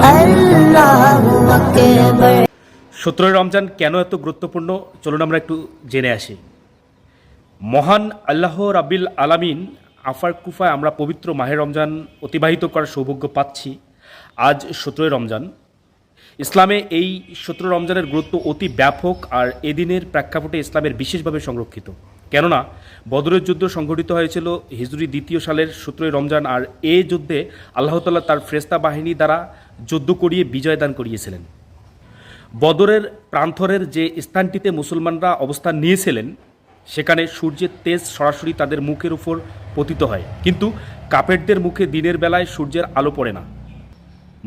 আল্লাহু আকবার। 17 রমজান কেন এত গুরুত্বপূর্ণ, চলুন আমরা একটু জেনে আসি। মহান আল্লাহ রাব্বিল আলামিন আফার কুফায় আমরা পবিত্র মাহে রমজান অতিবাহিত করার সৌভাগ্য পাচ্ছি। আজ 17 রমজান। ইসলামে এই 17 রমজানের গুরুত্ব অতি ব্যাপক, আর এদিনের প্রেক্ষাপটে ইসলামের বিশেষভাবে সংরক্ষিত। কেননা বদরের যুদ্ধ সংঘটিত হয়েছিল হিজরি 2য় সালের 17 রমজান, আর এই যুদ্ধে আল্লাহ তাআলা তার ফেরেশতা বাহিনী দ্বারা যুদ্ধ করিয়ে বিজয় দান করিয়েছিলেন। বদরের প্রান্তরের যে স্থানটিতে মুসলমানরা অবস্থান নিয়েছিলেন, সেখানে সূর্যের তেজ সরাসরি তাদের মুখের উপর পতিত হয়, কিন্তু কাফেরদের মুখে দিনের বেলায় সূর্যের আলো পড়ে না।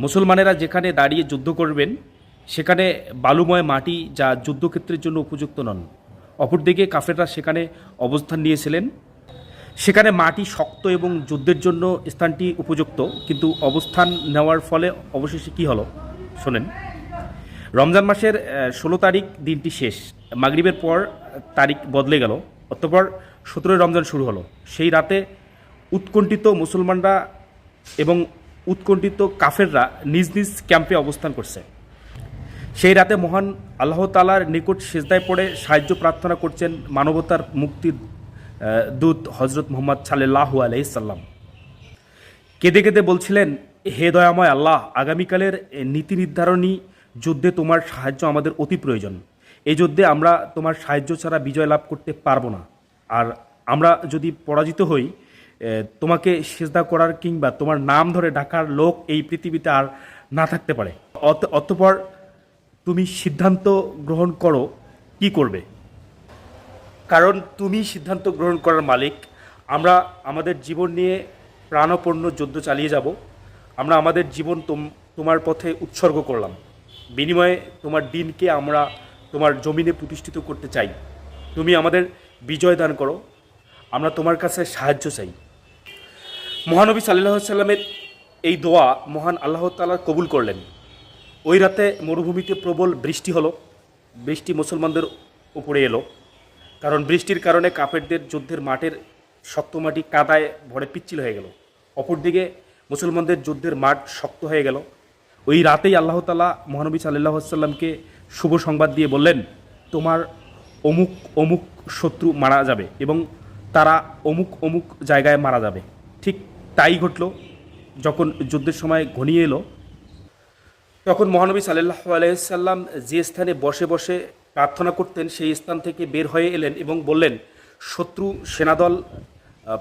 মুসলমানেরা যেখানে দাঁড়িয়ে যুদ্ধ করবেন সেখানে বালুময় মাটি, যা যুদ্ধক্ষেত্রের জন্য উপযুক্ত নন। অপরদিকে কাফেররা সেখানে অবস্থান নিয়েছিলেন, সেখানে মাটি শক্ত এবং যুদ্ধের জন্য স্থানটি উপযুক্ত, কিন্তু অবস্থান নেওয়ার ফলে অবশেষে কী হলো শোনেন। রমজান মাসের 16 তারিখ দিনটি শেষ, মাগরিবের পর তারিখ বদলে গেল, অতঃপর 17 রমজান শুরু হলো। সেই রাতে উৎকণ্ঠিত মুসলমানরা এবং উৎকণ্ঠিত কাফেররা নিজ নিজ ক্যাম্পে অবস্থান করছে। সেই রাতে মহান আল্লাহ তাআলার নিকট সিজদায় পড়ে সাহায্য প্রার্থনা করছেন মানবতার মুক্তির দূত হজরত মুহাম্মদ সাল্লাল্লাহু আলাইহি সাল্লাম। কেঁদে কেঁদে বলছিলেন, হে দয়াময় আল্লাহ, আগামীকালের নীতি নির্ধারণী যুদ্ধে তোমার সাহায্য আমাদের অতি প্রয়োজন। এই যুদ্ধে আমরা তোমার সাহায্য ছাড়া বিজয় লাভ করতে পারবো না, আর আমরা যদি পরাজিত হই, তোমাকে সিজদা করার কিংবা তোমার নাম ধরে ডাকার লোক এই পৃথিবীতে আর না থাকতে পারে। অতঃপর তুমি সিদ্ধান্ত গ্রহণ করো কি করবে, কারণ তুমি সিদ্ধান্ত গ্রহণ করার মালিক। আমরা আমাদের জীবন নিয়ে প্রাণপূর্ণ যুদ্ধ চালিয়ে যাব। আমরা আমাদের জীবন তোমার পথে উৎসর্গ করলাম। বিনিময়ে তোমার দিনকে আমরা তোমার জমিনে প্রতিষ্ঠিত করতে চাই। তুমি আমাদের বিজয় দান করো, আমরা তোমার কাছে সাহায্য চাই। মহানবী সাল্লাল্লাহু আলাইহি সাল্লামের এই দোয়া মহান আল্লাহ তাআলা কবুল করলেন। ওই রাতে মরুভূমিতে প্রবল বৃষ্টি হলো। বৃষ্টি মুসলমানদের উপরে এলো, কারণ বৃষ্টির কারণে কাফেরদের যুদ্ধের মাঠের শক্ত মাটি কাদায় ভরে পিচ্ছিল হয়ে গেল। অপরদিকে মুসলমানদের যুদ্ধের মাঠ শক্ত হয়ে গেল। ওই রাতেই আল্লাহ তাআলা মহানবী সাল্লাল্লাহু আলাইহি সাল্লামকে শুভ সংবাদ দিয়ে বললেন, তোমার অমুক অমুক শত্রু মারা যাবে এবং তারা অমুক অমুক জায়গায় মারা যাবে। ঠিক তাই ঘটল। যখন যুদ্ধের সময় ঘনিয়ে এলো, তখন মহানবী সাল্লাল্লাহু আলাইহি সাল্লাম যে স্থানে বসে বসে প্রার্থনা করতেন সেই স্থান থেকে বের হয়ে এলেন এবং বললেন, শত্রু সেনাদল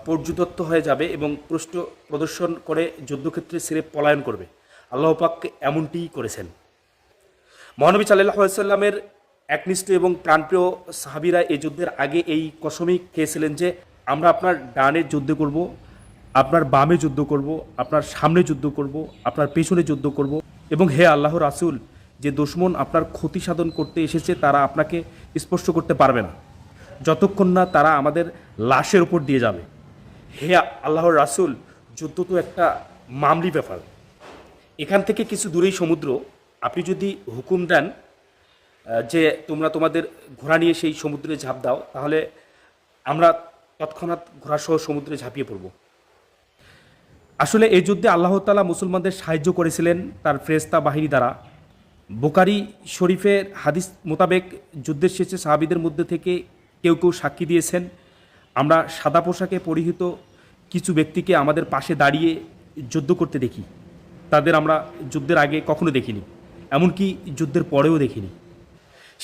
পর্যুদত্ত হয়ে যাবে এবং পৃষ্ঠ প্রদর্শন করে যুদ্ধক্ষেত্রে ছেড়ে পলায়ন করবে। আল্লাহ পাক এমনটিই করেছেন। মহানবী সাল্লাল্লাহু আলাইহি সাল্লামের একনিষ্ঠ এবং প্রাণপ্রিয় সাহাবীরা এই যুদ্ধের আগে এই কসমই খেয়েছিলেন যে, আমরা আপনার ডানে যুদ্ধ করব, আপনার বামে যুদ্ধ করব, আপনার সামনে যুদ্ধ করব, আপনার পেছনে যুদ্ধ করব, এবং হে আল্লাহর রাসূল, যে দুশমন আপনার ক্ষতি সাধন করতে এসেছে তারা আপনাকে স্পর্শ করতে পারবে না যতক্ষণ না তারা আমাদের লাশের উপর দিয়ে যাবে। হে আল্লাহর রাসূল, যুদ্ধ তো একটা মামলি ব্যাপার। এখান থেকে কিছু দূরেই সমুদ্র। আপনি যদি হুকুম দেন যে তোমরা তোমাদের ঘোড়া নিয়ে সেই সমুদ্রে ঝাঁপ দাও, তাহলে আমরা তৎক্ষণাৎ ঘোড়াসহ সমুদ্রে ঝাঁপিয়ে পড়ব। আসলে এই যুদ্ধে আল্লাহ তাআলা মুসলমানদের সাহায্য করেছিলেন তার ফেরেশতা বাহিনী দ্বারা। বুখারী শরীফের হাদিস মোতাবেক যুদ্ধের শেষে সাহাবীদের মধ্যে থেকে কেউ কেউ সাক্ষী দিয়েছেন, আমরা সাদা পোশাকে পরিহিত কিছু ব্যক্তিকে আমাদের পাশে দাঁড়িয়ে যুদ্ধ করতে দেখি। তাদের আমরা যুদ্ধের আগে কখনো দেখিনি, এমনকি যুদ্ধের পরেও দেখিনি।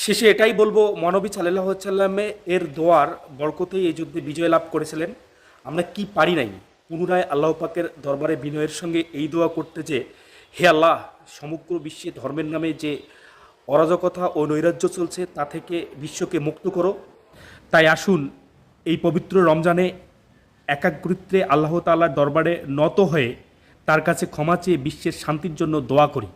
শেষে এটাই বলবো, মহানবী সাল্লাল্লাহু আলাইহি সাল্লাম এর দোয়ার বরকতেই এই যুদ্ধে বিজয় লাভ করেছিলেন। আমরা কি পারি নাই পুনরায় আল্লাহ পাকের দরবারে বিনয়ের সঙ্গে এই দোয়া করতে যে, হে আল্লাহ, সমগ্র বিশ্বে ধর্মের নামে যে অরাজকতা ও নৈরাজ্য চলছে তা থেকে বিশ্বকে মুক্ত করো। তাই আসুন এই পবিত্র রমজানে একাগ্রিত্রে আল্লাহ তাআলার দরবারে নত হয়ে তার কাছে ক্ষমা চেয়ে বিশ্বের শান্তির জন্য দোয়া করি।